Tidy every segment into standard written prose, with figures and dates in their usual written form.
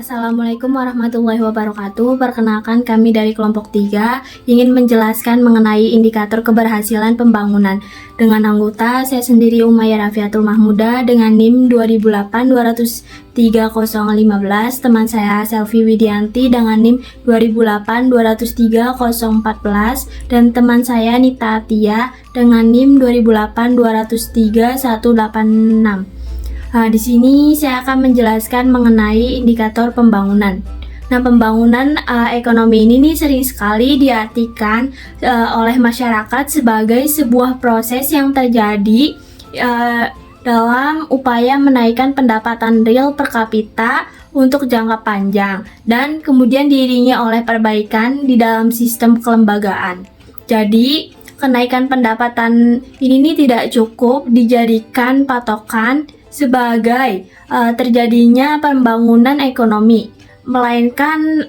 Assalamualaikum warahmatullahi wabarakatuh. Perkenalkan, kami dari kelompok 3 ingin menjelaskan mengenai indikator keberhasilan pembangunan. Dengan anggota, saya sendiri Umayyah Rafiatul Mahmuda dengan NIM 2008-203-015, teman saya Selvi Widianti dengan NIM 2008-203-014, dan teman saya Nita Atia dengan NIM 2008-203-186. Di sini saya akan menjelaskan mengenai indikator pembangunan. Nah, pembangunan ekonomi ini sering sekali diartikan oleh masyarakat sebagai sebuah proses yang terjadi dalam upaya menaikkan pendapatan real per kapita untuk jangka panjang dan kemudian diiringi oleh perbaikan di dalam sistem kelembagaan. Jadi, kenaikan pendapatan ini tidak cukup dijadikan patokan sebagai terjadinya pembangunan ekonomi, melainkan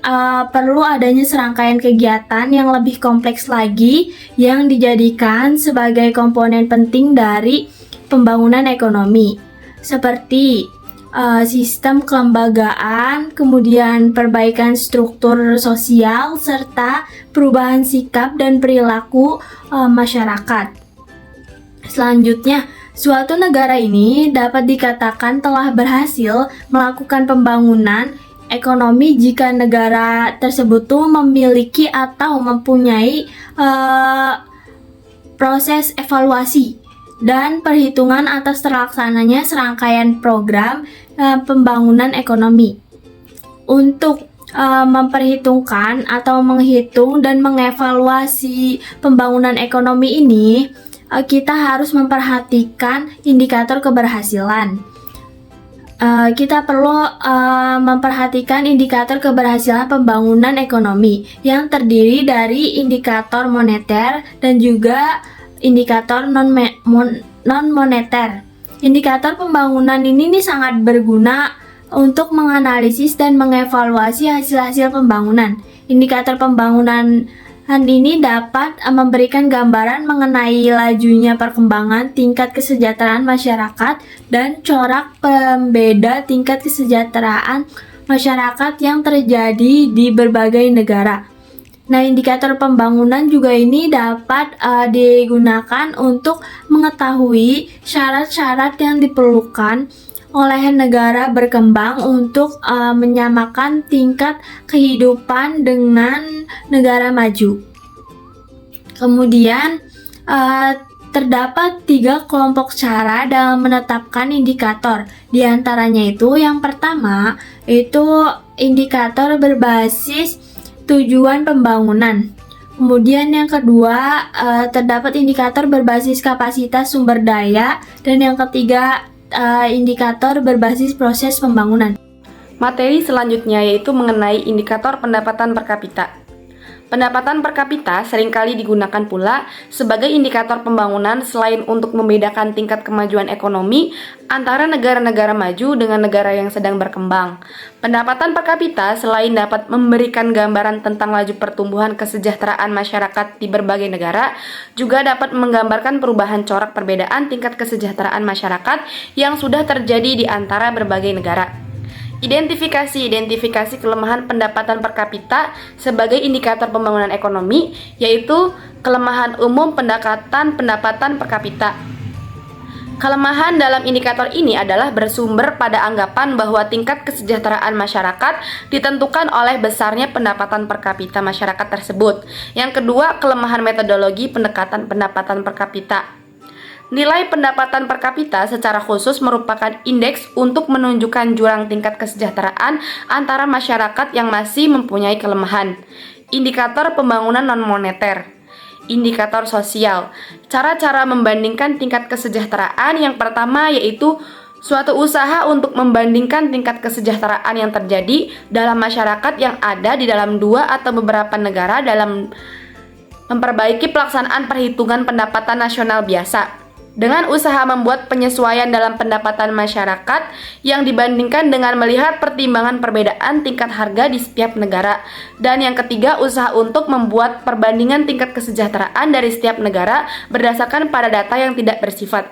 perlu adanya serangkaian kegiatan yang lebih kompleks lagi yang dijadikan sebagai komponen penting dari pembangunan ekonomi, seperti sistem kelembagaan, kemudian perbaikan struktur sosial, serta perubahan sikap dan perilaku masyarakat. Selanjutnya, suatu negara ini dapat dikatakan telah berhasil melakukan pembangunan ekonomi jika negara tersebut memiliki atau mempunyai proses evaluasi dan perhitungan atas terlaksananya serangkaian program pembangunan ekonomi. Untuk memperhitungkan atau menghitung dan mengevaluasi pembangunan ekonomi ini, kita harus memperhatikan indikator keberhasilan. Kita perlu memperhatikan indikator keberhasilan pembangunan ekonomi yang terdiri dari indikator moneter dan juga indikator non-moneter. Indikator pembangunan ini sangat berguna untuk menganalisis dan mengevaluasi hasil-hasil pembangunan. Indikator pembangunan ini dapat memberikan gambaran mengenai lajunya perkembangan tingkat kesejahteraan masyarakat dan corak pembeda tingkat kesejahteraan masyarakat yang terjadi di berbagai negara. Nah, indikator pembangunan juga ini dapat digunakan untuk mengetahui syarat-syarat yang diperlukan oleh negara berkembang untuk menyamakan tingkat kehidupan dengan negara maju. Kemudian terdapat 3 kelompok cara dalam menetapkan indikator. Di antaranya itu yang pertama itu indikator berbasis tujuan pembangunan. Kemudian yang kedua terdapat indikator berbasis kapasitas sumber daya, dan yang ketiga indikator berbasis proses pembangunan. Materi selanjutnya yaitu mengenai indikator pendapatan per kapita. Pendapatan per kapita seringkali digunakan pula sebagai indikator pembangunan selain untuk membedakan tingkat kemajuan ekonomi antara negara-negara maju dengan negara yang sedang berkembang. Pendapatan per kapita selain dapat memberikan gambaran tentang laju pertumbuhan kesejahteraan masyarakat di berbagai negara, juga dapat menggambarkan perubahan corak perbedaan tingkat kesejahteraan masyarakat yang sudah terjadi di antara berbagai negara. Identifikasi kelemahan pendapatan per kapita sebagai indikator pembangunan ekonomi, yaitu kelemahan umum pendapatan per kapita. Kelemahan dalam indikator ini adalah bersumber pada anggapan bahwa tingkat kesejahteraan masyarakat ditentukan oleh besarnya pendapatan per kapita masyarakat tersebut. Yang kedua, kelemahan metodologi pendekatan pendapatan per kapita. Nilai pendapatan per kapita secara khusus merupakan indeks untuk menunjukkan jurang tingkat kesejahteraan antara masyarakat yang masih mempunyai kelemahan. Indikator pembangunan non-moneter. Indikator sosial. Cara-cara membandingkan tingkat kesejahteraan yang pertama yaitu suatu usaha untuk membandingkan tingkat kesejahteraan yang terjadi dalam masyarakat yang ada di dalam 2 atau beberapa negara dalam memperbaiki pelaksanaan perhitungan pendapatan nasional biasa. dengan usaha membuat penyesuaian dalam pendapatan masyarakat yang dibandingkan dengan melihat pertimbangan perbedaan tingkat harga di setiap negara. Dan yang ketiga, usaha untuk membuat perbandingan tingkat kesejahteraan dari setiap negara berdasarkan pada data yang tidak bersifat.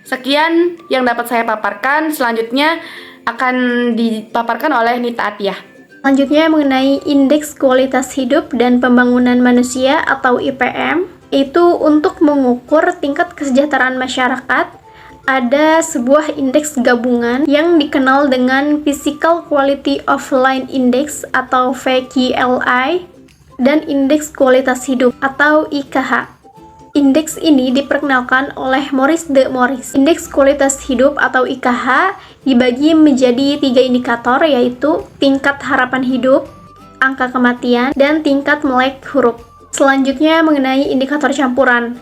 Sekian yang dapat saya paparkan, selanjutnya akan dipaparkan oleh Nita Atiyah. Selanjutnya mengenai Indeks Kualitas Hidup dan Pembangunan Manusia atau IPM, itu untuk mengukur tingkat kesejahteraan masyarakat. Ada sebuah indeks gabungan yang dikenal dengan Physical Quality of Life Index atau PQLI dan Indeks Kualitas Hidup atau IKH. Indeks ini diperkenalkan oleh Maurice de Morris. Indeks Kualitas Hidup atau IKH dibagi menjadi 3 indikator, yaitu tingkat harapan hidup, angka kematian, dan tingkat melek huruf. Selanjutnya mengenai indikator campuran.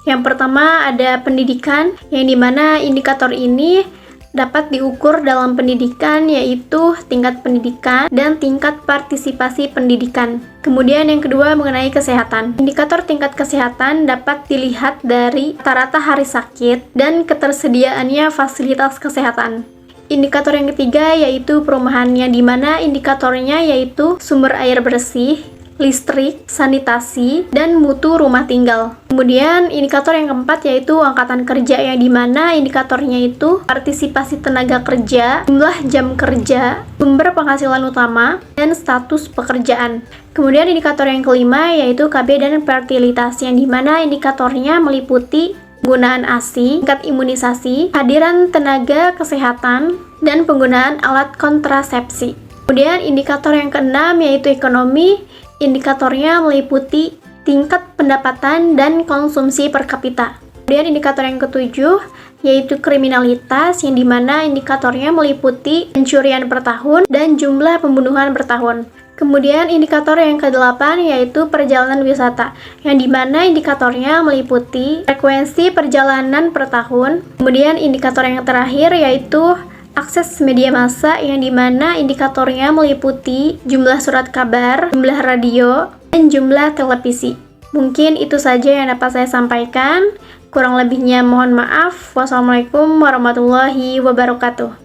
Yang pertama ada pendidikan, yang dimana indikator ini dapat diukur dalam pendidikan, yaitu tingkat pendidikan dan tingkat partisipasi pendidikan. Kemudian yang kedua mengenai kesehatan. Indikator tingkat kesehatan dapat dilihat dari rata-rata hari sakit dan ketersediaannya fasilitas kesehatan. Indikator yang ketiga yaitu perumahan, yang dimana indikatornya yaitu sumber air bersih, listrik, sanitasi, dan mutu rumah tinggal. Kemudian indikator yang keempat yaitu angkatan kerja, yang dimana indikatornya itu partisipasi tenaga kerja, jumlah jam kerja, sumber penghasilan utama, dan status pekerjaan. Kemudian indikator yang kelima yaitu KB dan fertilitas, yang dimana indikatornya meliputi penggunaan ASI, tingkat imunisasi, kehadiran tenaga kesehatan, dan penggunaan alat kontrasepsi. Kemudian indikator yang keenam yaitu ekonomi. Indikatornya meliputi tingkat pendapatan dan konsumsi per kapita. Kemudian indikator yang ketujuh yaitu kriminalitas, yang dimana indikatornya meliputi pencurian per tahun dan jumlah pembunuhan per tahun. Kemudian indikator yang kedelapan yaitu perjalanan wisata, yang dimana indikatornya meliputi frekuensi perjalanan per tahun. Kemudian indikator yang terakhir yaitu akses media massa, yang dimana indikatornya meliputi jumlah surat kabar, jumlah radio, dan jumlah televisi. Mungkin itu saja yang dapat saya sampaikan. Kurang lebihnya mohon maaf. Wassalamualaikum warahmatullahi wabarakatuh.